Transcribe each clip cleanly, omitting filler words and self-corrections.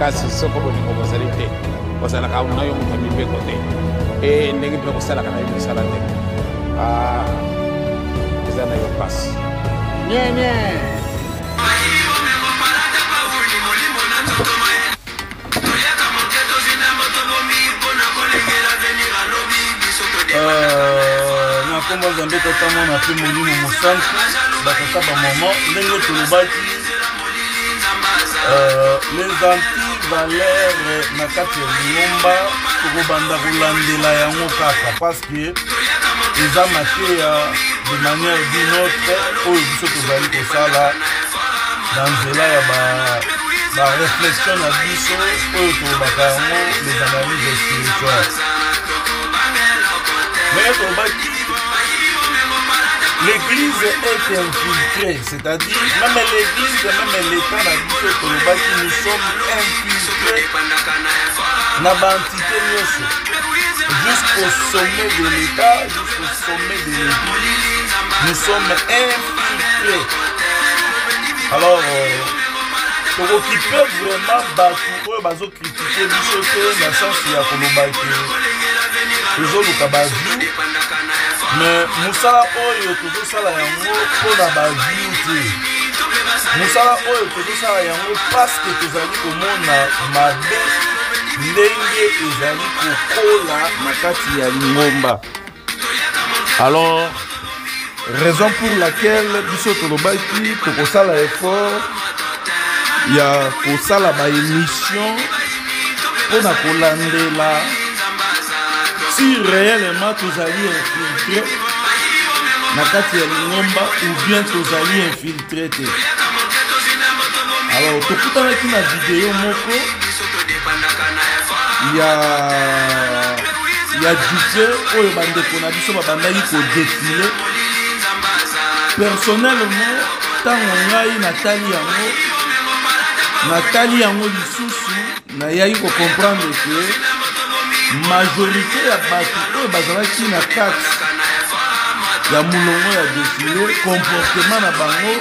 kasi soko bolingo bozali te bozalaka na yo moto mibeko te e ndenge mpe kosalaka na yo mosala te eza na yo mpasi nie na kombo Nzambe tata mwana mpe molimo mosantu batata bamoment ndenge tolobaki les anti-valeurs na kati ya lingomba tokobanda kolandela yango kaka parce que eza mateya de manière d'une autre oyo biso tozali kosala na nzela ya réflexion na biso oyo tolobaka yango les analyses spirituelles mais tolobaki l'église est infiltrée, c'est-à-dire même l'église, même l'état n'a dit que nous sommes infiltrés dans l'entité jusqu'au sommet de l'état, jusqu'au sommet de l'église, nous sommes infiltrés. Alors, pour qui peut vraiment battre, critiquer dans le sens où il y a mais musala oyo tozosala yango mpona bavie te musala oyo tozosala yango paske tozali komona mabe ndenge ezali kokola na kati ya lingomba. Alors raison pour laquelle biso tolobaki tokosala effort ya kosala baémission mpona kolandela si réellement tozali infiltré na kati ya lingomba ou bien tozali infiltré te. Alors tokutanaki na video moko ya dupe oyo bandeko na biso babandaki kodefile. Personnellement ntango ngai natali yango lisusu nayaki kocomprendre ke majorité ya bato oyo bazalaki na kati ya mulongo ya défilé comportement na bango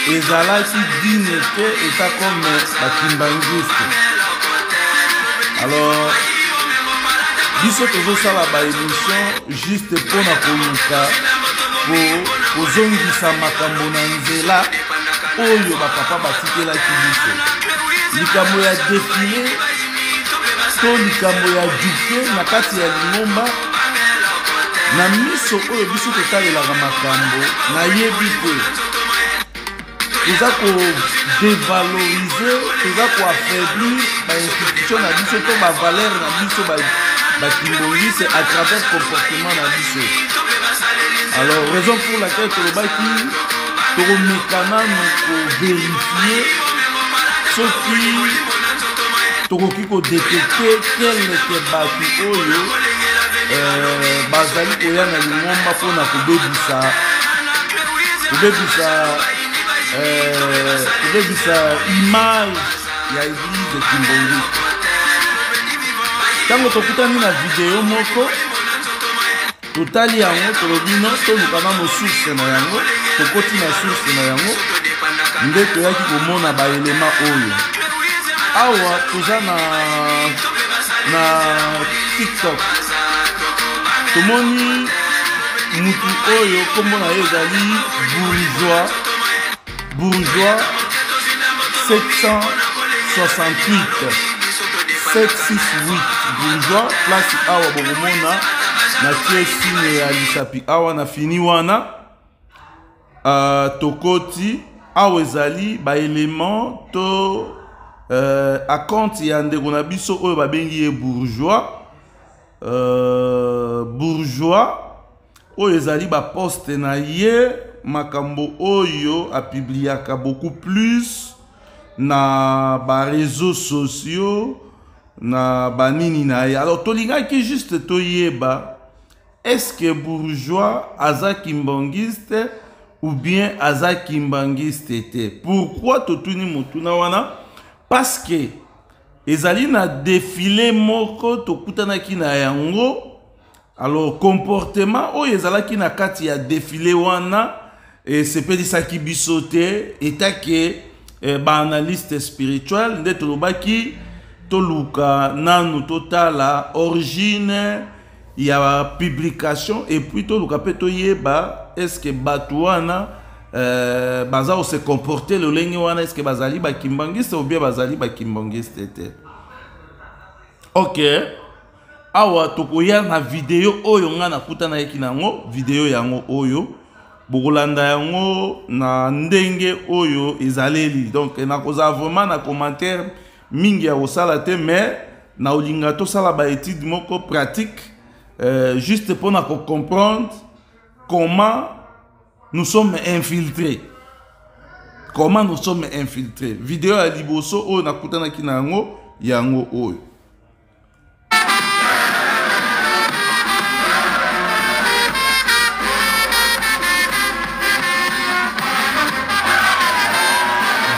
ezalaki digne te eta comme bakimbangiste. Alors biso tozosala baémission juste mpona koluka kozongisa makambo na nzela oyo bapapa batikelaki biso. Likambo ya défilé to likambo ya duke na kati ya lingomba na miso oyo biso totalelaka makambo nayebi te toza kodevalorize toza koaffaiblir bainstitution na biso to bavaleur na biso bakimbongise à travers comportement na biso. Alors raison pour laquelle tolobaki tokomekana kovérifie soki tokoki kodetecte keleke bato oyo bazali koya na lingomba mpona kobebisa image ya église Kimbongi. Ntango tokutani na video moko totali yango tolobi no tolukana mo source na yango tokoti na source na yango nde toyaki komona baelema oyo. Awa toza na TikTok tomoni mutu oyo kombo na ye ezali bourgeois 768 bourgeois place awa bokomona na tie signe ya lisapi awa na fini wana tokoti awa ezali baélément to account ya ndeko na biso oyo babengi ye bourgeois oyo ezali baposte na ye makambo oyo apubliaka beaucoup plus na bareseaux sociaux na banini na ye. Alors tolingaki juste toyeba est-ce que bourgeois aza kimbangiste ou bien aza kimbangiste te. Pourquoi totuni motuna wana? Parce que ezali na défilé moko tokutanaki na yango. Alors comportement oyo ezalaki na kati ya défilé wana sepedisaki biso te etake ba analyste spirituel nde tolobaki toluka nanu totala origine ya publication et puis toluka pe toyeba est-ce que batuana baza se comporter le lenge wana est-ce que bazali ba kimbangiste ou bien bazali ba kimbangiste te. OK, awa tokoya na video oyo nga nakuta na yeki nango video yango oyo bokolanda yango na ndenge oyo ezaleli. Donc na koza vraiment na commentaire mingi ya osala te, mais na olinga to sala ba étude moko pratique juste pour na comprendre comment nous sommes infiltrés. Comment nous sommes infiltrés. Vidéo ya liboso oyo nakuta na kinango yango oyo.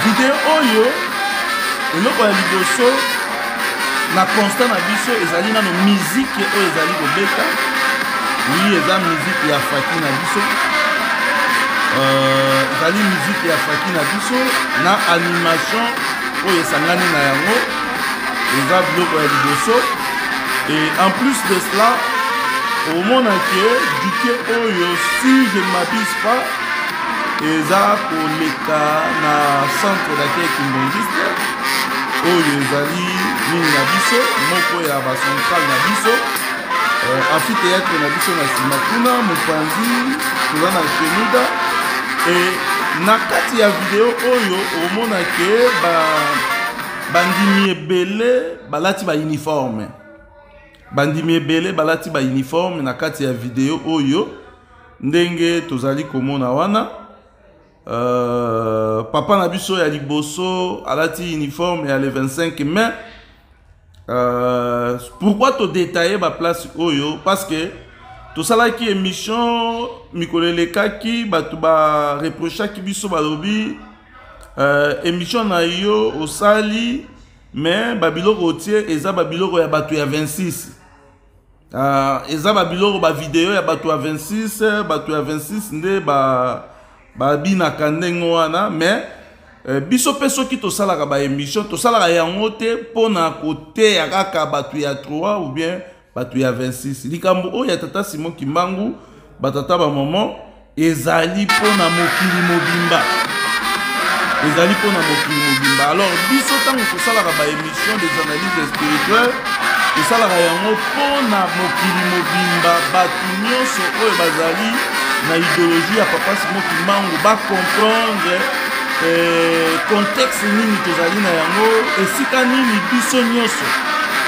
Vidéo oyo eloko ya liboso na constat na biso ezali na musique oyo ezali kobeta. Oui, eza musique ya faki na biso. Ezali musique ya faki na biso na animation oyo esangani na yango eza biloko ya liboso. Et en plus de cela, au monde entier, duke oyo, si je ne m'abuse pas, eza koleka na centre d'accueil kimbangiste oyo ezali nini na biso moko ya ba central na biso amphithéâtre na biso na nsima kuna mopanzi toza na kenuda. Et na kati ya video oyo omona ke bandimi ebele balati ba uniforme, bandimi ebele balati ba uniforme na kati ya video oyo ndenge tozali komona wana. Papa na biso ya liboso alati uniforme ya le 25 mai. Pourquoi te détailler ba place oyo? Parce que tout ça qui émission mikolelekaki batu ba reprochaki biso balobi émission na yo osali mais babiloko tie eza babiloko ya batu ya 26. Eza babiloko ba vidéo ya batu ya 26, batu ya 26 nde ba bina kandengo wana. Mais biso pe soki tosalaka ba émission tosalaka yango te pona kote ya kaka batu ya 3 ou bien batu ya 26. Likambo oyo ya tata Simon Kimbangu batata ba moment ezali pona mokili mobimba, ezali pona mokili mobimba. Alors biso tango tosalaka ba émission des analyses spirituelles tosalaka yango pona mokili mobimba, batu nyonso oyo bazali na idéologie ya papa Simon Kimbangu ba comprendre contexte nini tozali na yango, esika nini biso nyonso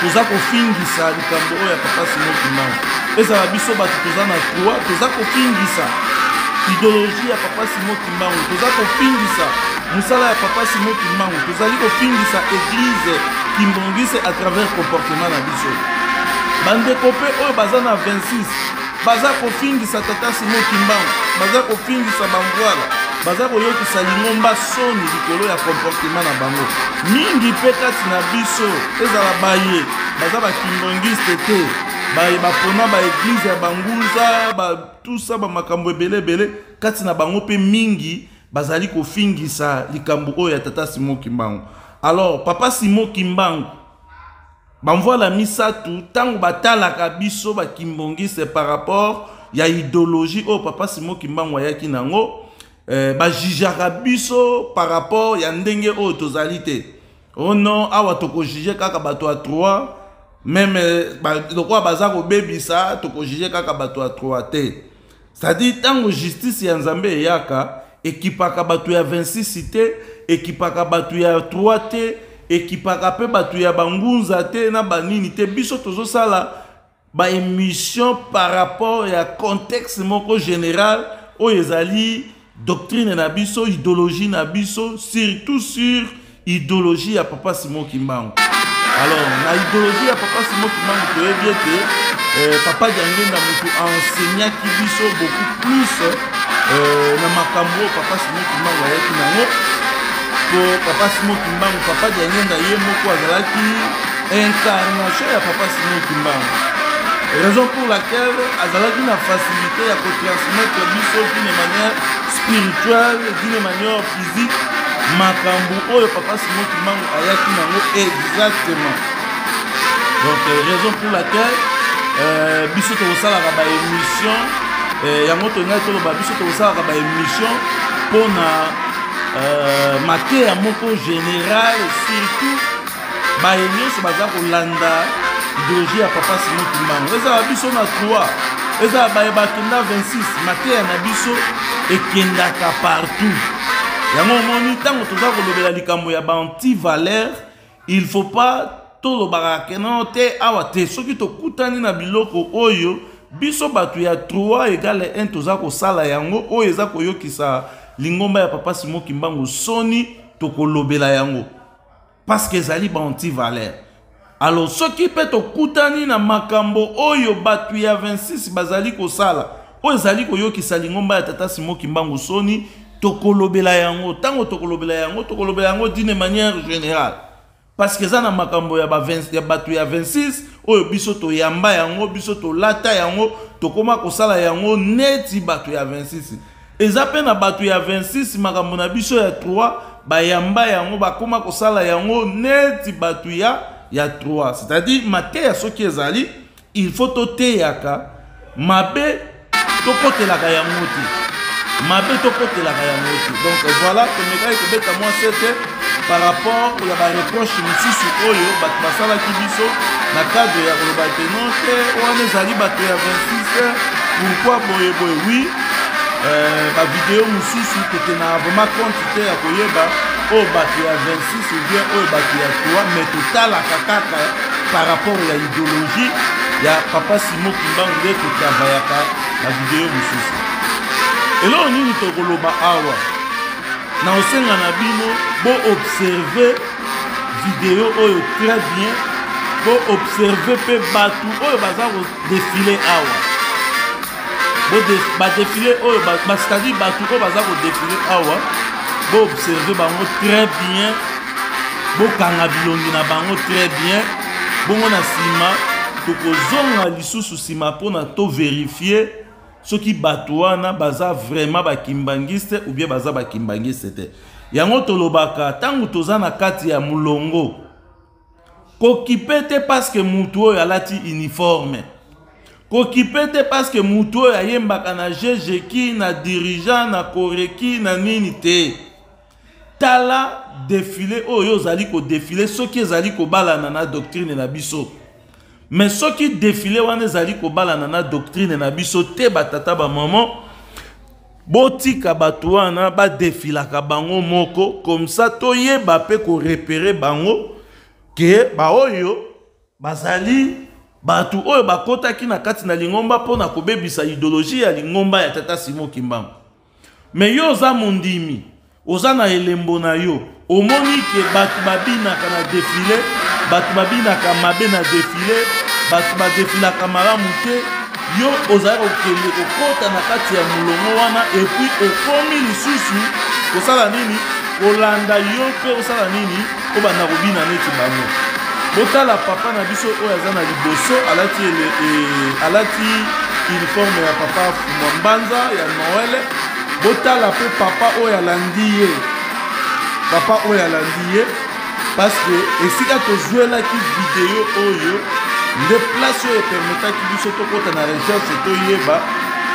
toza kofingisa likambo oyo ya papa Simon Kimbangu. Ezala biso bato toza na droit, toza kofingisa idéologie ya papa Simon Kimbangu, toza kofingisa musala ya papa Simon Kimbangu, tozali kofingisa église kimbongise à travers comportement na biso. Bandeko pe oyo baza na 26 baza kofingisa tata Simon Kimbangu, baza kofingisa bangwala, baza koyokisa lingomba soni likolo ya comportement na bango. Mingi pe kati na biso ezala baye baza bakimbongiste te, baye bapona ba église ya bangunza tout ça ba makambo ebele kati na bango pe mingi bazali kofingisa likambo oyo ya tata Simon Kimbangu. Alors papa Simon Kimbangu bamvoila misatu tango batalaka biso bakimbongiste par rapport ya idéologie oyo papa Simon Kimbangu ayaki nango. Bajijaka biso par rapport ya ndenge oyo tozali te. Oh non, awa toko juger kaka bato a 3, même lokwa baza ko bebisa toko juger kaka bato a 3 te. C'est-à-dire tango justice ya Nzambe eyaka ekipaka bato ya 26 te, ekipaka bato ya 3 te, ekipaka pe bato ya bangunza te na banini te. Biso tozo sala ba émission par rapport ya contexte moko général oyo ezali doctrine na biso, idéologie na biso, surtout sur idéologie ya papa Simon Kimbangu. Alors na idéologie ya papa Simon Kimbangu toyebi ete papa Diangenda mutu enseignaki biso beaucoup plus na makambo papa Simon Kimbangu ayaki nango. Po papa Simon Kimbangu, papa Diangenda ye moko azalaki incarnation ya papa Simon Kimbangu. Raison pour laquelle azalaki na facilité ya transmettre biso d'une manière spirituelle, d'une manière physique makambo oyo papa Simon Kimbangu ayaki nango exactement. Donc raison pour laquelle biso to sala ba émission yango to ngai to ba biso to sala ba émission pona mateya moko général surtout ba émission baza ko landa idéologie ya Papa Simon Kimbangu eza biso na 3 eza ba bakenda 26 mateya na biso ekendaka partout yango moni tango toza kolobela likambo ya ba anti-valeur il faut pas tolo barakena te awa te soki tokutani na biloko oyo biso batu ya 3 égale 1 toza kosala yango oyo eza koyokisa lingomba ya Papa Simon Kimbangu soni tokolobela yango parce que ezali ba anti-valeur. Alors soki pe tokutani na makambo oyo batu ya 26 bazali kosala oyo ezali koyokisa lingomba ya Tata Simon Kimbangu soni tokolobela yango tango tokolobela yango d'une manière générale. Parce que ça na makambo ya batu ya 26 oyo biso to yamba yango biso to lata yango to koma kosala yango neti batu ya 26 eza pe na batu ya 26 makambo na biso ya 3 ba yamba yango ba koma kosala yango neti batu ya 3 c'est-à-dire mateya soki ezali il faut to teyaka mabe to kotelaka yango te mabe to kotelaka yango te. Donc voilà tomeka kobeta moi c'était par rapport à la reproche misusu oyo bat basala ki biso na cadre ya koloba te non te wana ezali bato ya 26 pourquoi boye oui ba vidéo misusu tete na vraiment compte te ya koyeba o bato ya 26 ou bien oyo bato ya 3 mais total kaka par rapport à l'idéologie ya Papa Simon Kimbangu nde totravaillaka na vidéo misusu eloko nini tokoloba awa na osenga na bino bo observer vidéo oyo très bien bo observer pe batu oyo baza ko défiler awa bo ba défiler oyo ba c'est-à-dire batu oyo baza ko défiler awa bo observer bango très bien bo kanga bilongi na bango très bien bongo na sima tokozonga lisusu sima pona to vérifier soki batu wana baza vraiment bakimbangiste ou bien baza bakimbangiste te yango tolobaka tangu toza na kati ya mulongo kokipe te parce que mutu oyo alati uniforme kokipe te parce que mutu oyo ayembaka na GGK na dirigeant na koreki na nini te tala défilé oyo ozali ko défilé soki ezali kobalana na doctrine na biso. Mais ce qui défilé wana ezali kobalana na doctrine na biso te batata ba maman botika batu wana ba défilaka bango moko comme ça toyeba pe ko repérer bango ke ba oyo bazali batu oyo bakotaki na kati na lingomba pona kobebisa idéologie ya lingomba ya Tata Simon Kimbangu. Mais yo za mondimi oza na elembo na yo omoni ke batu babinaka na défilé batu babinaka mabe na défilé batu badefilaka malamu te yo ozali kokende kokota na kati ya mulongo wana et puis okomi lisusu kosala nini kolanda yo mpe osala nini obanda kobina neti bango. Botala papa na biso oyo aza na liboso alati uniforme ya Papa Mbanza ya Noël. Botala pe papa oyo alandi ye parce que esika tozwelaki video oyo nde place oyo permetaki biso tokota na recherche toyeba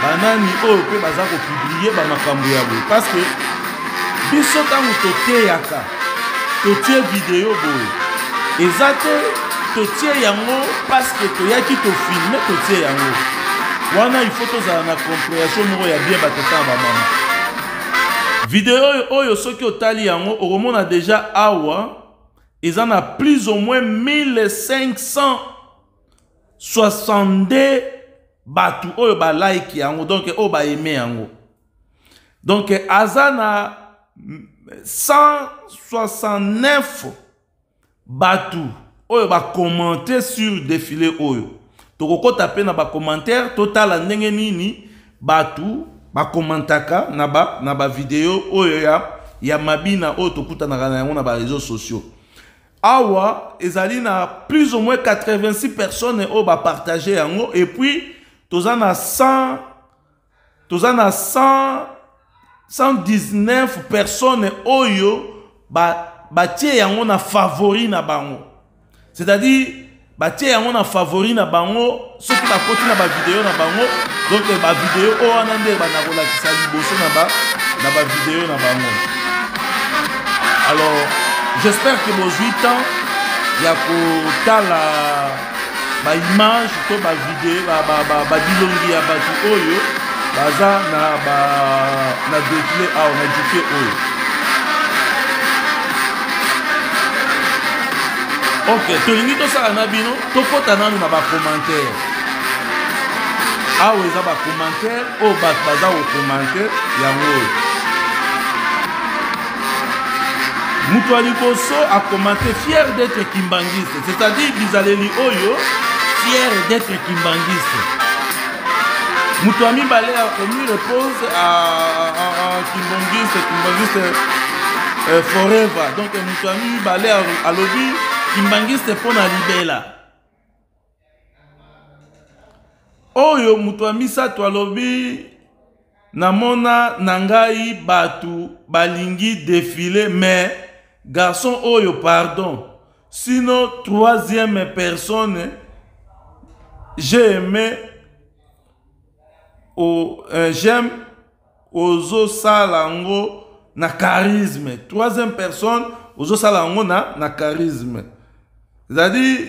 banani oyo pe baza kopublie bamakambo ya boye parce que biso ntango toteyaka totie video boye eza te totie yango parce que toyaki tofilme totie yango wana il faut tozala na compréhension moko ya bien batata na bamama. Video oyo soki otali yango okomona déjà awa eza na plus ou moins 1562 batu oyo ba like yango donc oyo ba aimé yango donc aza na 169 batu oyo ba commenter sur défilé oyo tokokota pe na ba commentaire total ndenge nini batu ba commentaka na ba video oyo ya mabina oyo tokutanaka na yango na ba réseaux sociaux. Awa ezali na plus ou moins 86 personnes oyo ba partager yango et puis toza na 119 personnes oyo ba tie yango na favori na bango. C'est-à-dire batie yango na favori na bango soki bakoti na bavideo na bango donc bavideo oyo wana nde banakolakisa liboso na bavideo na bango. Alors j'espère que bozwi temps ya kotala baimage to bavideo babilongi ya bato oyo baza na défilé awa na juke oyo. Ok, tolingi tosala na bino tokota nanu na bacommentaire awa eza bacommentaire oyo bato baza kocommentaire yango oyo. Mutu ya liboso akomante fier d'être kimbangiste, c'est-à-dire bizaleli oyo fier d'être kimbangiste. Mutu ya mibale akomi repose à kimbangiste forever. Donc mutu ya mibale alobi kimbangiste pona libela. Oyo mutu ya misato alobi namona nangai batu balingi défilé mais garçon oyo pardon sinon troisième personne j'ai aimé j'aime ozo salango na charisme. Troisième personne ozo salango na charisme, c'est-à-dire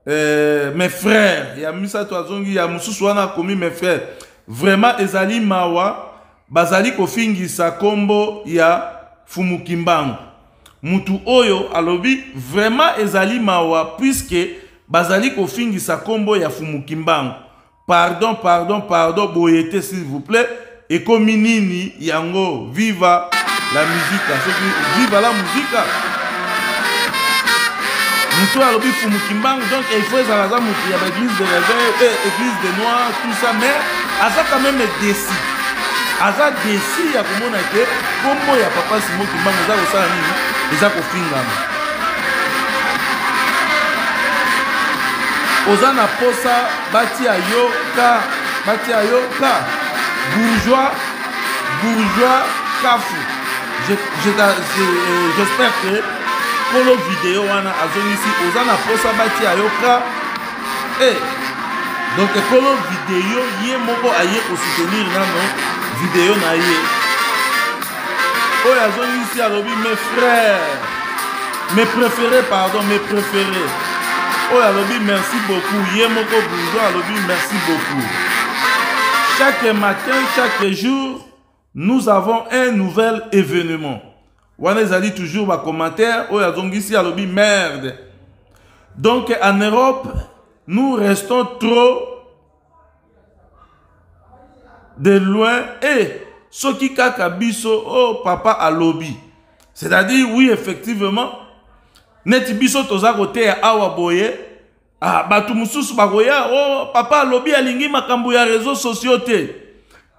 mes frères ya misato azongi ya mususu wana komi mes frères vraiment ezali mawa bazali kofingisa kombo ya Fumukimbangu. Mutu oyo alobi vraiment ezali mawa puisque bazali kofingisa kombo ya Fumukimbangu. Pardon boyete s'il vous plaît. Et comme nini yango viva la musique. Viva la musique. Mutu alobi Fumukimbangu donc il faut ezalaza mutu ya église de réveil, église de noirs, tout ça, mais aza quand même déci. Aza déci ya komona ke kombo ya papa Fumukimbangu eza kosala nini eza kofingama. Oza na posa bati ayo ka bourgeois kafu. J'espère que kolo vidéo wana azongisi oza na posa bati ayo ka donc kolo vidéo ye moko aye ko soutenir nano vidéo na ye oyo azongisi alobi mes frères mes préférés oyo alobi merci beaucoup ye moko bourgeois alobi merci beaucoup. Chaque matin, chaque jour nous avons un nouvel événement. Wana ezali toujours ba commentaire oyo azongisi alobi merde. Donc en Europe nous restons trop de loin et soki kaka biso oh papa alobi. C'est-à-dire oui effectivement neti biso toza kote awa boye batu mususu bakoya oh papa alobi alingi makambo ya réseaux sociaux te.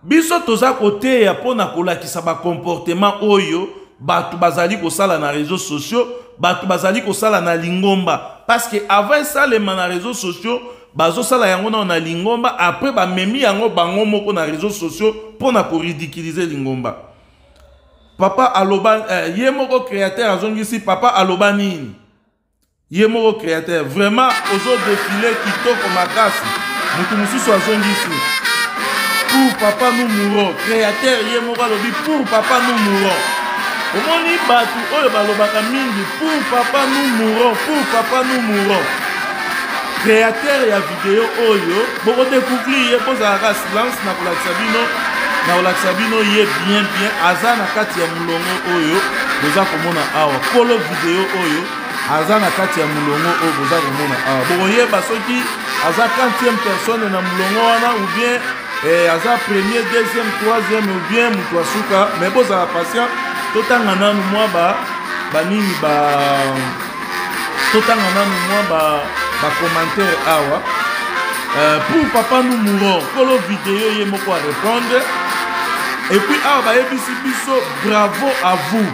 Biso toza kote ya pona kolakisa ba comportement oyo batu bazali kosala na réseaux sociaux, batu bazali kosala na lingomba parce que avant ça les na réseaux sociaux bazo sala yango na lingomba après ba memi yango bango moko na réseaux sociaux pona ko ridiculiser lingomba. Papa aloba ye moko créateur azongisi papa aloba nini ye moko créateur vraiment ozo défiler kitoko makasi mutu mususu azongisi pour papa nous mourons créateur ye moko alobi pour papa nous mourons. Omoni batu oyo balobaka mingi pour papa nous mourons. Créateur ya vidéo oyo boko découvrir ye kozalaka silence na kolakisa bino ye bien aza na kati ya mulongo oyo boza komona awa kolo vidéo oyo aza na kati ya mulongo oyo boza komona awa bokoyeba soki aza 40e personne na mulongo wana ou bien aza premier, deuxième, troisième ou bien mutu asuka mais bozala patient totanga nanu mwa banini totanga nanu mwa ba commentaire awa pour papa nous mourons kolo vidéo ye moko a répondre et puis awa bayebisi biso bravo à vous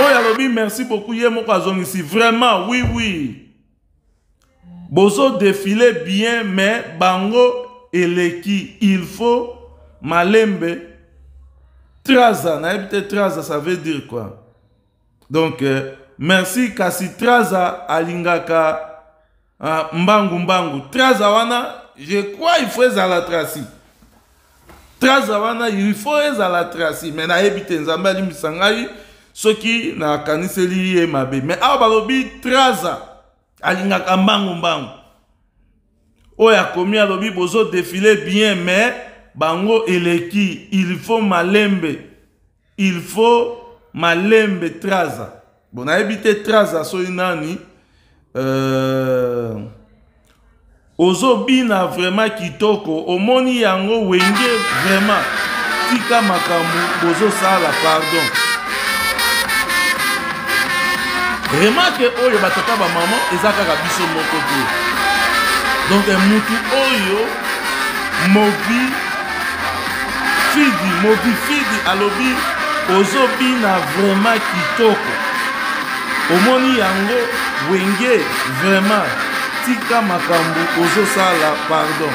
oyo alobi merci beaucoup ye moko azongisi vraiment oui bozo défiler bien mais bango eleki il faut malembe traza na peut-être traza ça veut dire quoi donc merci kasi Traza alingaka mbangu Traza wana je crois il faut ezala Tracy Traza wana il faut ezala Tracy mais na yebite nzambe alimbisa ngai soki na kaniseli ye mabe mais awa balobi Traza alingaka mbangu oyo akomi alobi bozo défiler bien mais bango eleki il faut malembe Traza bon na yebite Traza soki nani ozobina vraiment kitoko omoni yango wenge vraiment tika makambo bozosala pardon remarque oyo batata ba maman eza kaka biso moko te donc mutu oyo movi fidi alobi ozobina vraiment kitoko omoni yango wenge vraiment tika makambo ozosala pardon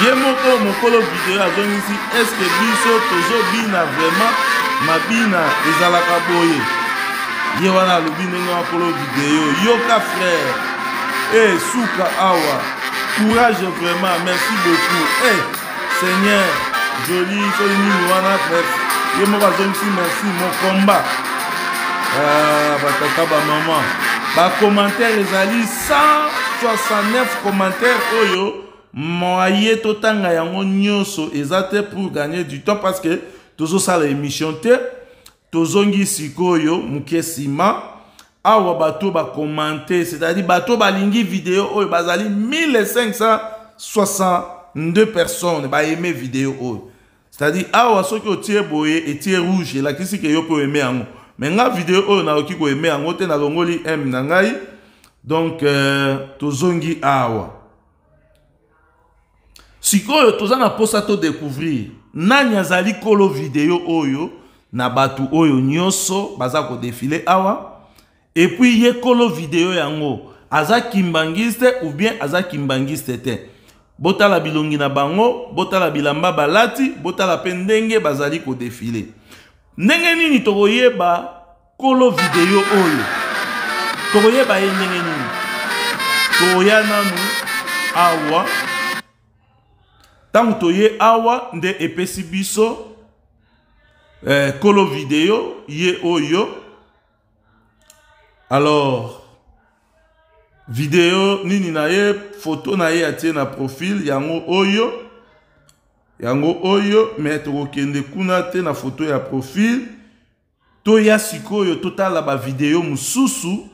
ye moko mokolo video azongisi est-ce que biso tozobina vraiment mabina ezalaka boye ye wana alobi ndenge makolo video yoka frère suka awa courage vraiment merci beaucoup Seigneur joli soli nini wana bref ye moko azongisi merci mon combat batata ba maman ba commentaire ezali 169 commentaires oyo moye totanga yango nyonso ezate pour gagner du temps parce que tozo sala émission te tozongi sikoyo mukesima awa bato ba commenter c'est-à-dire bato balingi vidéo oyo bazali 1562 personnes ba aimer vidéo oyo c'est-à-dire awa soki otie boye etie rouge la kisi ke yo po aimer yango mais nga vidéo oyo na oki ko aimer yango te na longoli m na ngai donc tozongi awa sikoyo tozana posa to découvrir nani azali kolo vidéo oyo na batu oyo nyonso baza ko défiler awa et puis ye kolo vidéo yango aza kimbangiste ou bien aza kimbangiste te botala bilongi na bango botala bilamba balati botala pendenge bazali ko défiler ndenge nini tokoyeba kolo vidéo oyo tokoyeba ye ndenge nini toya nanu awa tango toye awa nde epesi biso kolo vidéo ye oyo alors vidéo nini na ye photo na ye atie na profil yango oyo mais tokokende kuna te na photo ya profil toya sikoyo totala ba vidéo mususu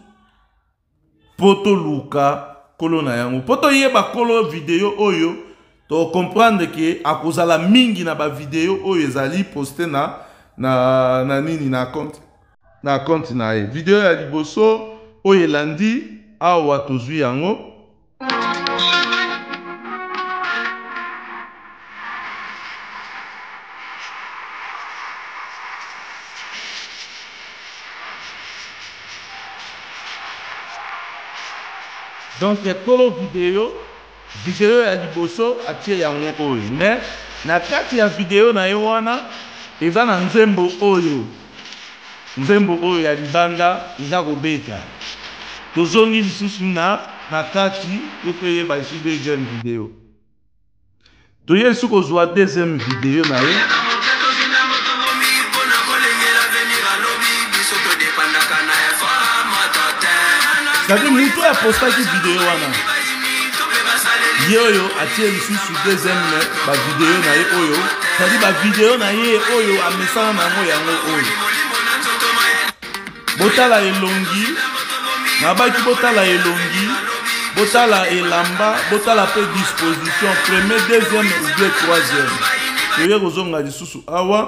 poto luka kolo na yango poto yeba kolo vidéo oyo to comprendre que akozala mingi na ba vidéo oyo ezali poster na nini na compte na ye vidéo ya liboso oyo elandi awa tozwi yango donc kolo vidéo ya liboso atie yango oyo mais na kati ya vidéo na ye wana eza na nzembo oyo ya libanda eza kobeta tozongi lisusu na kati tokoyeba esi deuxième vidéo toye esi kozwa deuxième vidéo na ye c'est-à-dire mutu apostaki vidéo wana ye oyo atie lisusu deuxième ba vidéo na ye oyo c'est-à-dire ba vidéo na ye oyo amesana nango yango oyo botala elongi nabaki botala elongi botala elamba botala pe disposition premier deuxième ou bien troisième toye kozonga lisusu awa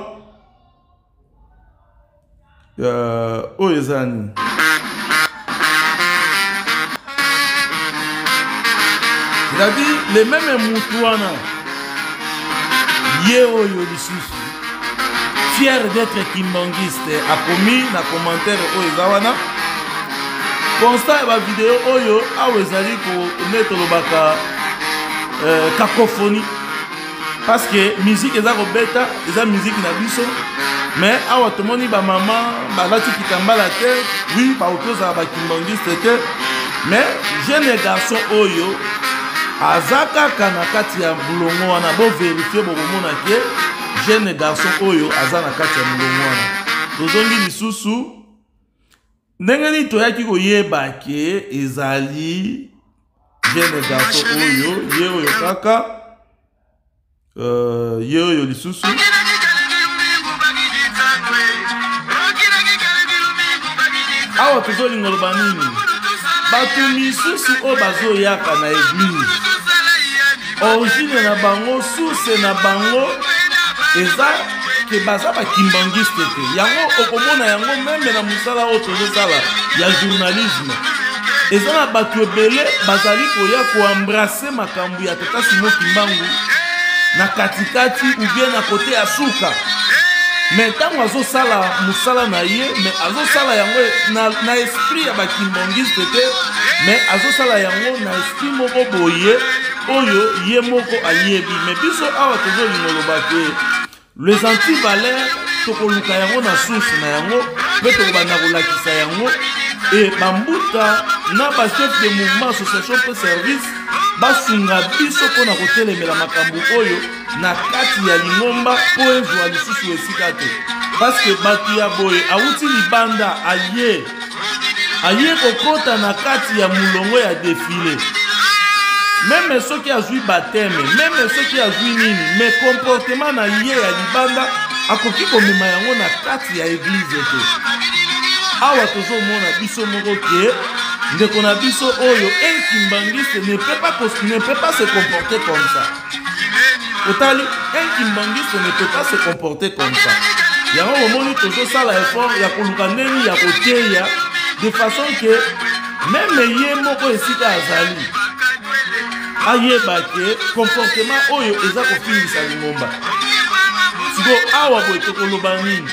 oyo ezani c'est-à-dire les mêmes moutouana ye oyo lisusu fier d'être kimbangiste akomi na commentaire oyo eza wana constat ya ba vidéo oyo awa ezali ko neto lobaka cacophonie parce que musique eza kobeta eza musique na biso mais awa tomoni ba maman balati kitambala te oui ba otoza ba kimbangiste te mais jeune garçon oyo azaka kana kati ya bulongo wana bo vérifier bokomona ke jeune garçon oyo aza na kati ya bulongo wana tozongi lisusu ndenge nini toyaki koyeba ke ezali jeune garçon oyo ye oyo kaka ye oyo lisusu awa tozolinga loba nini bato misusu oyo bazoyaka na eglise origine na bango source na bango eza ke baza bakimbangiste te yango okomona yango meme na mosala oyo tozosala ya journalisme eza na bato ebele bazali koya koembrase makambo ya Tata Simon Kimbangu na katikati ou bien na kote ya suka mais ntango azosala mosala na ye mais azosala yango na esprit ya bakimbangiste te mais azosala yango na esprit moko boye oyo ye moko ayebi mais biso awa tozolinga loba ke les antivaleurs tokoluka yango na source na yango mpe tokobanda kolakisa yango e bambuta na bachef de mouvement association pe service basunga biso mpona kotelemela makambo oyo na kati ya lingomba mpo ezwa lisusu esika te parceke bato ya boye awuti libanda aye kokota na kati ya molongo ya defile meme soki azwi bateme meme soki azwi nini me comportement na ye ya libanda akoki komema yango na kati ya eglize te awa tozomona biso moko ke ndeko na biso oyo un kimbangiste ne peut pas se comporter comme ça otali un kimbangiste ne peut pas se comporter comme ça yango omoni tozosala effort ya koluka ndeni ya koteya de façon ke meme ye moko esika azali ayeba ke comportement oyo eza kofingisa lingomba siko awa boye tokoloba nini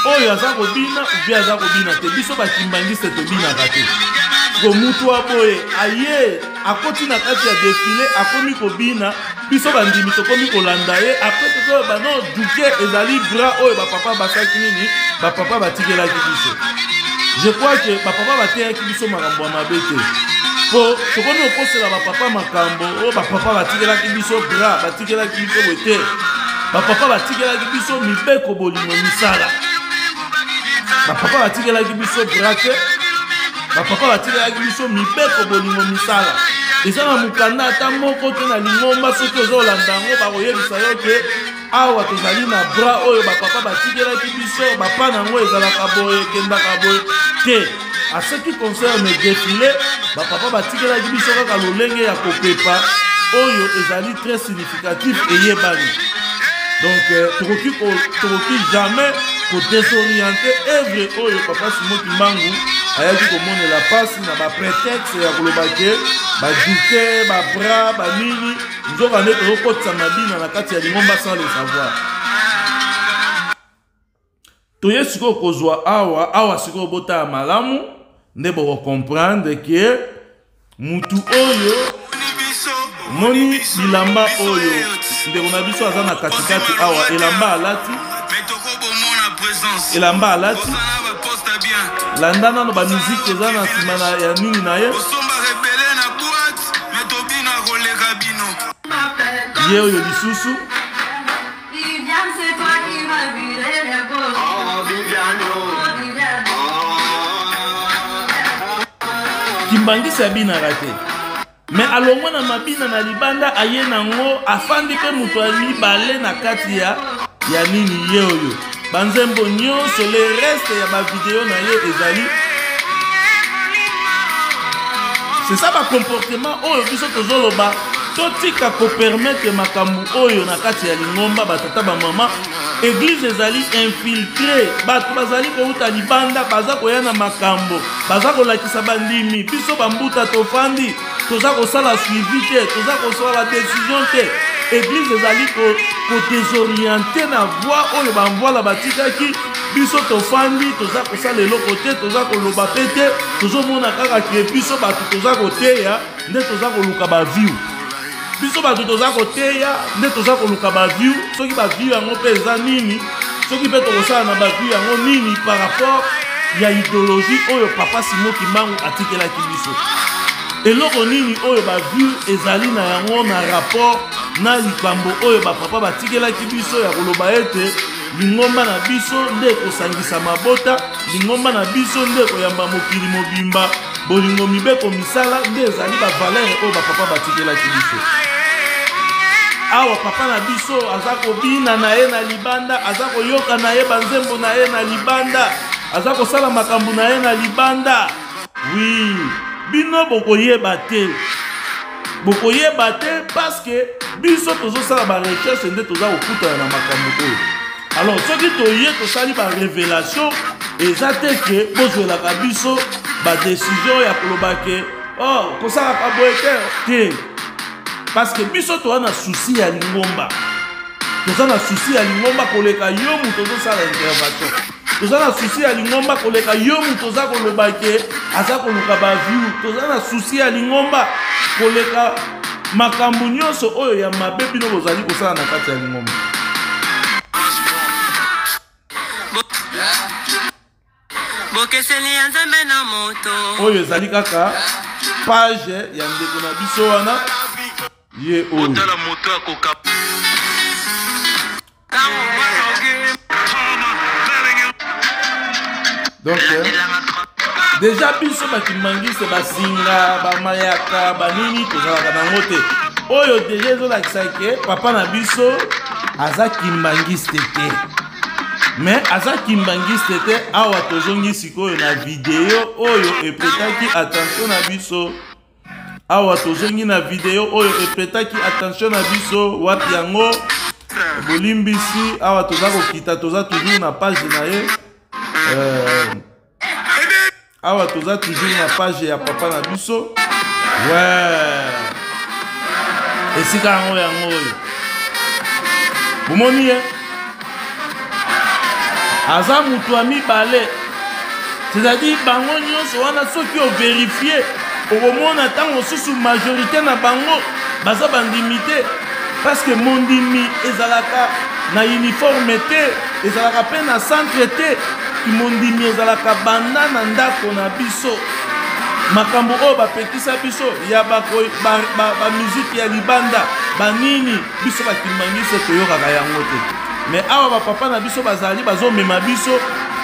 oyo aza kobina ubi aza kobina te biso bakimbangiste tobinaka te siko mutu aboye aye akoti na kati ya defile akomi kobina biso bandimi tokomi kolanda ye apres tokoyeba no duke ezali bras oyo bapapa basaki nini bapapa batikelaki biso je crois que bapapa bateyaki biso makambo ya mabe te po tokomi okosela bapapa makambo oyo bapapa batikelaki biso bras batikelaki biso bote bapapa batikelaki biso mibeko bolingo misala bapapa batikelaki biso bras te bapapa batikelaki biso mibeko bolingo misala eza na mokanda ata moko te na lingomba soki ozolanda yango bakoyebisa yo ke awa tozali na bras oyo bapapa batikelaki biso bapa nango ezalaka boye ekendaka boye te a ce qui concerne défilé bapapa batikelaki biso kaka lolenge ya kopepa oyo ezali très significatif eyebani donc tokoki jamais kodésorienter œuvre oyo Papa Simon Kimbangu ayaki komonela pasi na baprétexte ya koloba ke baduke babras banini nzoka nde tozokotisa mabina na kati ya lingomba sans le savoir toye sikoyo kozwa awa sikoyo botala malamu nde bokokomprendre ke mutu oyo moni bilamba oyo ndeko na biso aza na katikati awa elamba alati landa nano bamiziki eza na nsima ya nini na ye ye oyo lisusu kimbangisi abinaka te me alongwa na mabina na libanda aye nango afandi mpe moto ya mibale na kati ya nini ye oyo banzembo nyonso le reste ya bavideo na ye ezali c'est ça bacomportement oyo biso tozoloba totika kopermettre makambo oyo na kati ya lingomba batata bamama église ezali infiltré bato bazali kouta libanda baza koya na makambo baza kolakisa bandimi biso bambuta tofandi toza kosala suivi te toza kosala décision te église ezali kodésoriente na voie oyo bamvoila batikaki biso tofandi toza kosala eloko te toza koloba pe te tozomona kaka ke biso bato toza koteya nde toza koluka baview biso bato toza koteya nde toza koluka baview soki baview yango mpe eza nini Ce qui peut ça na bavu yango nini par rapport ya idéologie oyo papa Simon Kimbangu atikela kibiso. Eloko nini oyo bavu ezali na yango na rapport na likambo oyo papa batikela kibiso ya koloba ete lingomba na biso nde kosangisa mabota, lingomba na biso nde koyamba mokili mobimba, bolingo mibeko misala nde ezali ba valeur oyo papa batikela kibiso. Awa papa na biso aza kobina na ye na libanda, aza koyoka na ye banzembo na ye na libanda, aza kosala makambo na ye na libanda. Oui, bino bokoyeba te. Bokoyeba te parce que biso tozosala ba recherche nde toza kokutana na makambo oyo. Alors soki toye tosali ba révélation eza te ke bozwelaka biso ba décision ya koloba ke oh kosalaka boye te. Parce que biso toza na souci ya lingomba. Toza na souci ya lingomba koleka yo mutu tozosala intervention. Toza na souci ya lingomba koleka yo mutu toza koloba ke aza koluka ba view. Toza na souci ya lingomba koleka makambo nyonso oyo ya mabe bino bozali kosala na kati ya lingomba. Oyo ezali kaka page ya ndeko na biso wana ye oyo. Donc déjà biso bakimangise basinga bamayaka banini tozalaka nango te. Oyo deja ezolakisa ke papa na biso aza kimbangiste te. Mais aza kimbangiste te awa tozongi sikoyo na video oyo epretaki attention na biso. Awa tozongi na video oyo epretaki attention na biso wapi yango bolimbisi awa toza kokita toza toujours na page na ye. Awa toza toujours na page ya papa na biso. Ouais. Esika yango oyo. Bomoni ye. Aza mutu ami balé. C'est-à-dire bango nyonso wana soki o vérifier okomona tango susu majorité na bango baza bandimité parce que mondimi ezalaka na uniforme te, ezalaka pe na centre te, mondimi ezalaka banda na ndako na biso. Makambo oyo bapekisa biso ya ba musique ya libanda banini biso bakimbangise toyokaka yango te. Mais awa papa na biso bazali bazomema biso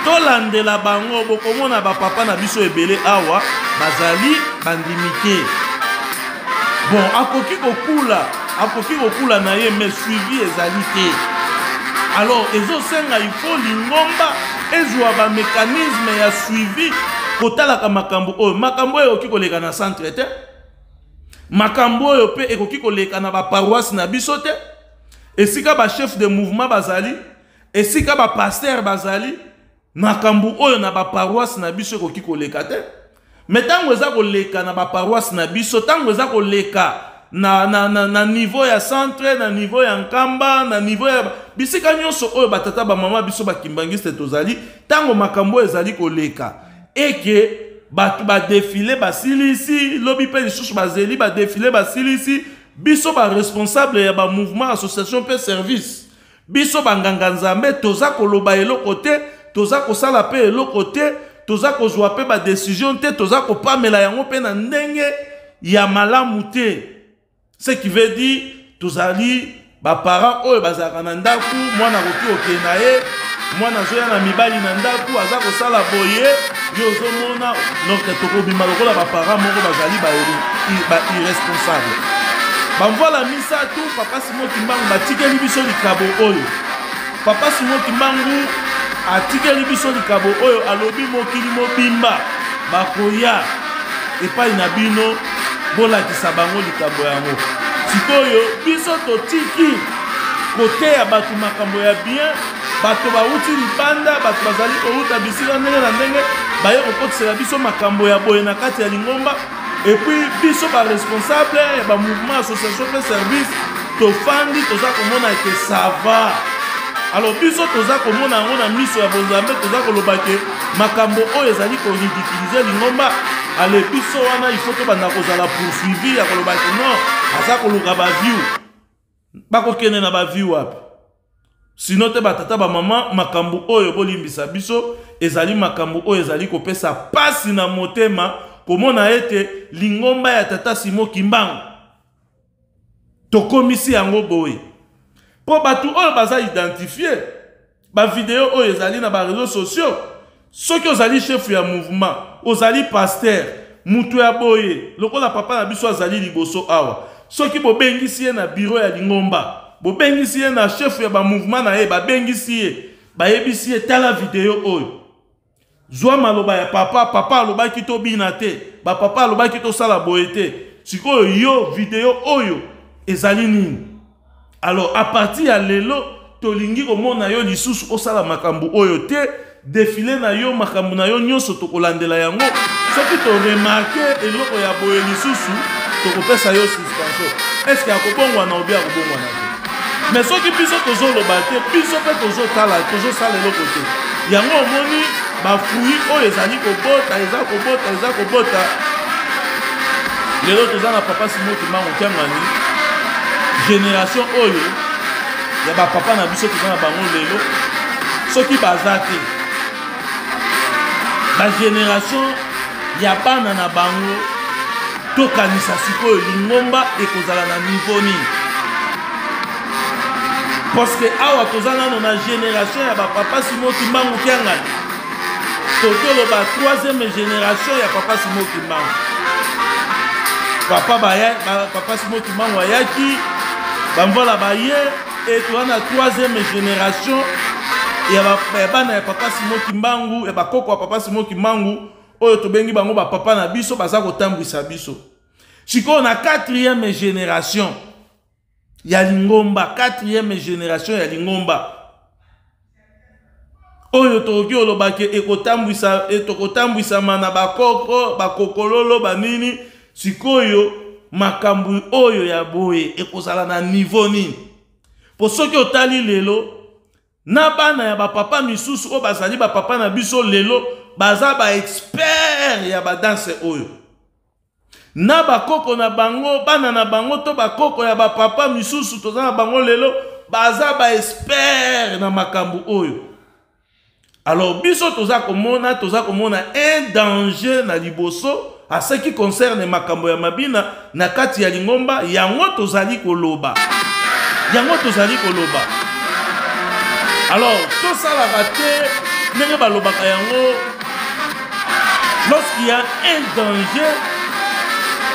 tolandela bango bokomona papa na biso ebele awa bazali bandimité. Bon akoki kokula na ye mais suivi ezali te. Alors ezosenga il faut lingomba ezwa ba mécanisme ya suivi kotalaka makambo oyo. Makambo oyo ekoki koleka na centre te, makambo oyo pe ekoki koleka na ba paroisse na biso te. Esika ba chef de mouvement bazali, esika ba pasteur bazali, makambo oyo na ba paroisse na biso ekoki koleka te. Mais tango eza koleka na ba paroisse na biso, tango eza koleka na niveau ya centre, na niveau ya nkamba, na niveau ya bisika nyonso oyo batata ba mama biso bakimbangiste tozali, tango makambo ezali koleka eke ba défilé basilisi, lobi pe lisusu bazeli ba défilé basilisi. Biso ba responsable ya ba mouvement association pe service. Biso ba nganga nzambe toza koloba eloko te, toza kosala pe eloko te, toza kozwa pe ba décision te, toza kopamela yango pe na ndenge ya malamu te. Ce qui veut dire tozali ba parents oyo bazaka na ndaku, mwana koki okena ye, mwana zoya na mibali na ndaku aza kosala boye, yo ozomona donc tokobima lokola ba parents moko bazali ba irresponsable. Bamvola misa tu papa Simon Kimbangu batikeli biso likabo oyo. Papa Simon Kimbangu atikeli biso likabo oyo alobi mokili mobimba bakoya epai na bino bolakisa bango likabo yango. Sikoyo biso totiki kote ya bato makambo ya bien, bato bauti libanda, bato bazali kouta bisika ndenge na ndenge baye kokotisela biso makambo ya boye na kati ya lingomba. Et puis, biso ba responsable et ba mouvement association de service to fandi toza komona que ça va. Alors biso toza komona ngona miso ya bonzambe toza koloba ke makambo oyo ezali ko ridiculiser lingomba. Ale biso wana il faut que banda kozala poursuivi ya koloba ke non, aza koluka ba view. Ba kokene na ba view wapi. Sinon te batata ba maman makambu oyo bolimbisa biso ezali makambu oyo ezali kopesa pasi na motema komona ete lingomba ya tata Simo Kimbangu tokomisi yango boye po batu oyo baza identifié ba vidéo oyo ezali na ba réseaux sociaux soki ozali chef ya mouvement ozali pasteur mutu ya boye lokola papa na biso azali liboso awa soki bobengisi ye na bureau ya lingomba bobengisi ye na chef ya ba mouvement na ye babengisi ye bayebisi ye tala vidéo oyo zwa maloba ya papa alobaki tobina te bapapa alobaki tosala boye te sikoyo yo vidéo oyo ezali nini. Alors à partir ya lelo tolingi komona yo lisusu osala makambu oyo te défilé na yo makambu na yo nyonso tokolandela yango soki to remarquer eloko ya boye lisusu tokopesa yo suspension. Est-ce que akobongwa na obi akobongwa na te mais soki biso tozoloba te biso pe tozosala eloko te yango omoni bafui oyo ezali kobota eza kobota lelo toza na papa Simo Kimbangu Kiangani génération oyo ya bapapa na biso toza na bango lelo soki baza te bagénération ya bana na bango tokanisa sikoyo lingomba ekozala na niveau nini parce que awa toza nano na génération ya bapapa Simo Kimbangu Kiangani totoloba troisième génération ya papa Simo Kimbangu papa Simo Kimbangu ayaki bamvola baye et toza na troisième génération ya bana ya papa Simo Kimbangu ya bakoko ya papa Simo Kimbangu oyo tobengi bango bapapa na biso baza kotambwisa biso sikoyo na quatrième génération ya lingomba quatrième génération ya lingomba oyo tokoki olobaki ekotambwisama na bakokololo banini sikoyo makambu oyo ya boye ekozala na niveau nini po soki otali lelo na bana ya bapapa misusu oyo bazali bapapa na biso lelo baza ba expert ya badanse oyo na bakoko na bango bana na bango to bakoko ya bapapa misusu toza na bango lelo baza ba expert na makambu oyo. Alors biso toza komona un danger na liboso à ce qui concerne makambo ya mabina na kati ya lingomba yango tozali koloba alors tout ça la raté ndenge balobaka yango lorsqu'il y a un danger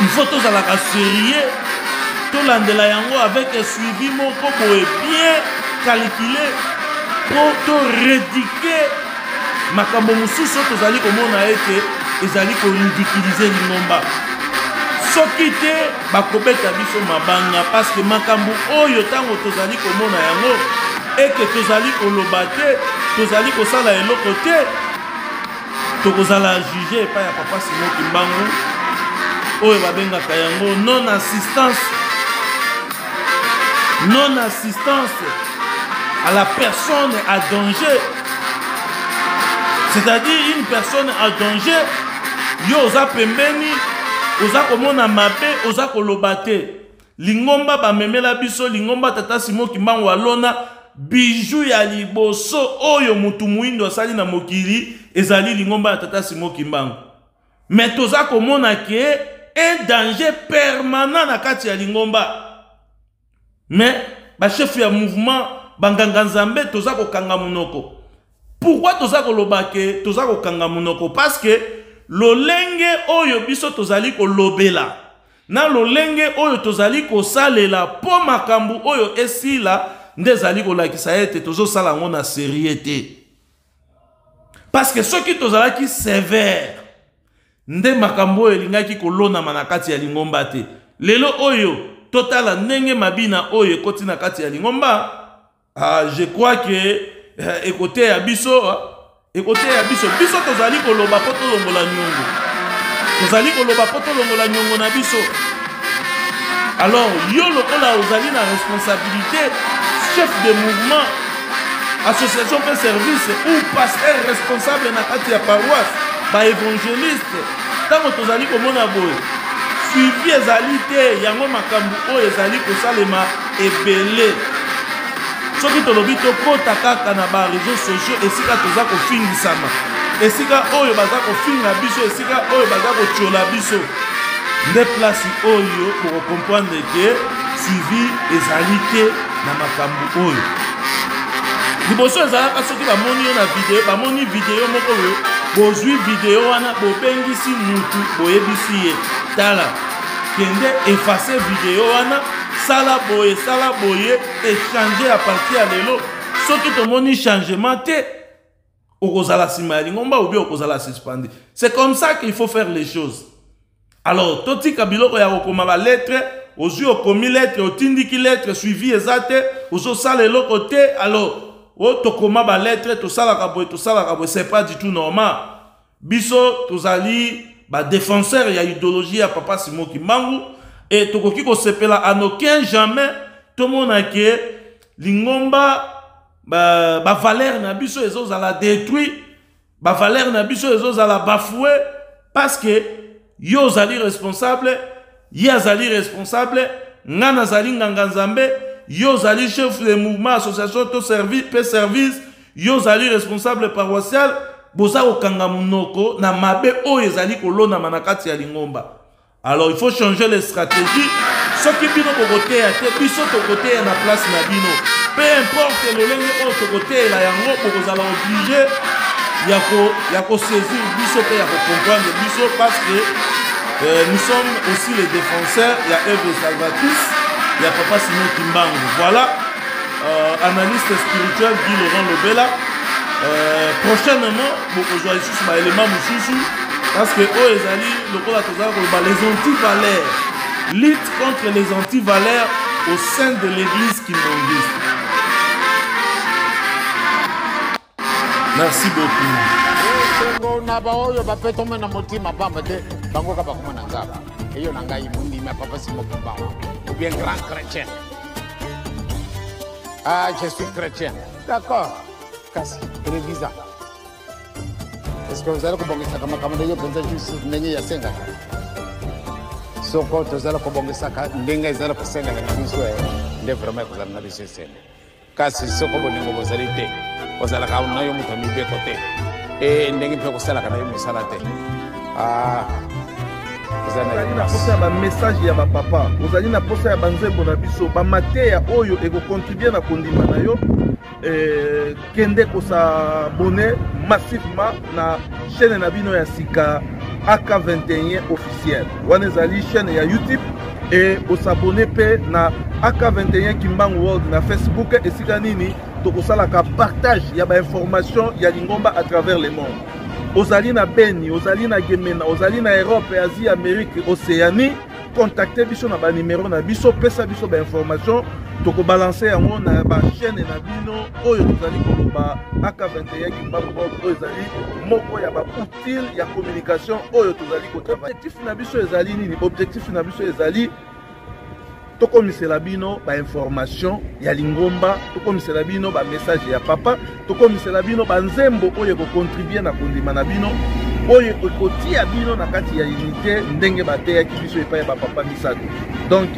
il faut tozalaka sérieux tolandela yango avec un suivi moko boye bien calculé pour to rédiquer makambo mususu tozali komona ete ezali ko ridiculiser lingomba soki te bakobeta biso mabanga parce que makambo oyo tango tozali komona yango eke tozali koloba te tozali kosala eloko te tokozala juge epai ya papa Simo Kimbangu oyo babengaka yango non assistance à la personne à danger. C'est-à-dire une personne à danger yo oza pembeni oza komona mabe oza koloba te lingomba bamemela biso lingomba tata Simo Kimbangu alona bijou ya liboso oyo mutu muindo asali na mokili ezali lingomba ya tata Simo Kimbangu mais toza komona ke un danger permanent na kati ya lingomba mais ba chef ya mouvement banganga nzambe toza kokanga munoko. Pourquoi toza kolobake toza kokanga munoko? Parce que lolenge oyo biso tozali kolobela na lolenge oyo tozali kosalela po makambu oyo esila nde zali kolakisa ete tozosala ngo na sérieuté. Parce que soki tozalaki sévère nde makambu oyo elingaki kolona manakati ya lingomba te. Lelo oyo totala ndenge mabina oyo ekoti na kati ya lingomba, je crois que écoutez ya biso biso tozali koloba po tolongola nyongo na biso. Alors yo lokola ozali na responsabilité chef de mouvement association de service ou pasteur responsable na kati ya paroisse ba évangéliste tango tozali komona boye suivi ezali te yango makambu oyo ezali kosalema ebele soki tolobi tokota kaka na ba réseaux sociaux esika toza kofingisama esika oyo baza kofinga biso esika oyo baza kotiola biso nde place oyo kokomprendre ke suivi ezali te na makambo oyo liboso ezalaka soki bamoni yo na video bamoni video moko oyo bozwi video wana bobengisi mutu boyebisi ye tala kende effacer video wana sala boye échanger à partir ya lelo soki tomoni changement te okozala nsima ya lingomba ou bien okozala suspendre. C'est comme ça qu'il faut faire les choses. Alors totika biloko ya kokoma ba lettre ozwi okomi lettre otindiki lettre suivi ezate ozosala eloko te alors tokoma ba lettre tosalaka boye c'est pas du tout normal. Biso tozali ba défenseur ya idéologie ya Papa Simon Kimbangu et tokoki ko sepela en aucun jamais tout monde ke lingomba ba valeur na biso ezozala détruit ba valeur na biso ezozala bafoué parce que yo zali responsable ye zali responsable ngana zali nganga nzambe yo zali chef de mouvement association to service yo zali responsable paroissial boza okanga munoko na mabe oyo ezali kolona manakati ya lingomba. Alors il faut changer les stratégies. Ce qui bino kokote ya te biso to côté na place na bino. Peu importe le lenge o to côté la yango bokozala obligé ya ko saisir biso pe ya ko comprendre biso parce que nous sommes aussi les défenseurs, il y a œuvre salvatrice, il y a Papa Simon Kimbangu. Voilà, analyste spirituel Guy Laurent Lobela. Prochainement, beaucoup de choses sur l'élément Moussoussou, parce que eux, les anti-valeurs, lutte contre les anti-valeurs au sein de l'église kimbangiste. Merci beaucoup. Ah, je suis chrétien. D'accord. Kasi, televisa. Est-ce que vous allez kubongisa kama ndio penza juice nenye ya senga? Soko tozala kubongisa ndenga izala kusenga na biso nde vraiment kuzala na biso senga. Kasi soko boningo bozali te. Ozala ka unayo mutu mibeko te. Ndenge pe kusala kana yo misala te. Ah. Ozali na posa ba message ya ba papa. Ozali na posa ya banzembo na biso ba mateya oyo eko contribuer na kondima na yo. Kende ko s'abonner massivement na chaîne na bino ya sika AK21 officiel. Wana ezali chaîne ya YouTube et ko s'abonner pe na AK21 Kimbangu World na Facebook et sika nini to ko sala ka partage ya ba information ya lingomba à travers le monde. Ozali na Beni, ozali na Gemena, ozali na Europe, Asie, Amérique, Océanie, contactez biso na ba numéro na biso, pesa biso ba information. Toko balancer yango na ba chaîne na bino oyo tozali koloba AK21 Kimbangu oyo ezali moko ya ba utile ya communication oyo tozali ko travailler. Objectif na biso ezali nini? Objectif na biso ezali tokomisela bino ba information ya lingomba, tokomisela bino ba message ya papa, tokomisela bino ba nzembo oyo ko contribuer na kondima na bino oyo ekotia bino na kati ya unité ndenge bateya ki biso epai ba papa misato. Donc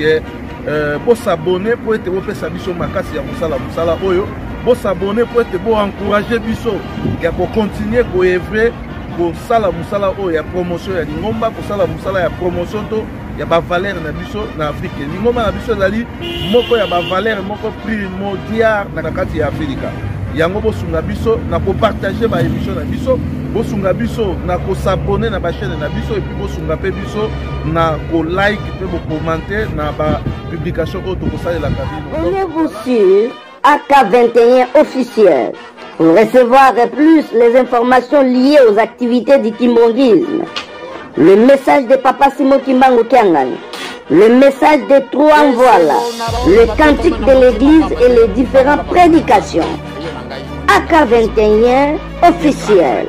pour s'abonner pour être opesa biso makasi ya musala oyo, pour s'abonner pour être pour encourager biso ya ko continuer ko œuvrer ko sala musala oyo ya promotion ya lingomba, ko sala musala ya promotion to ya ba valeur na biso na Afrique. Lingomba na biso ezali moko ya ba valeur moko primordial na kati ya Afrika. Yango bosunga biso na ko partager ba émission na biso, bosunga biso na ko s'abonner na ba chaîne na biso et puis bosunga pe biso na ko like pe bo commenter na ba publication auto ko sala la cabine. Abonnez-vous sur AK21 officiel pour recevoir plus les informations liées aux activités du kimbanguisme. Le message de Papa Simon Kimbangu Kiangan, le message des trois voilà, le cantique de l'église et les différentes prédications. AK21 officiel.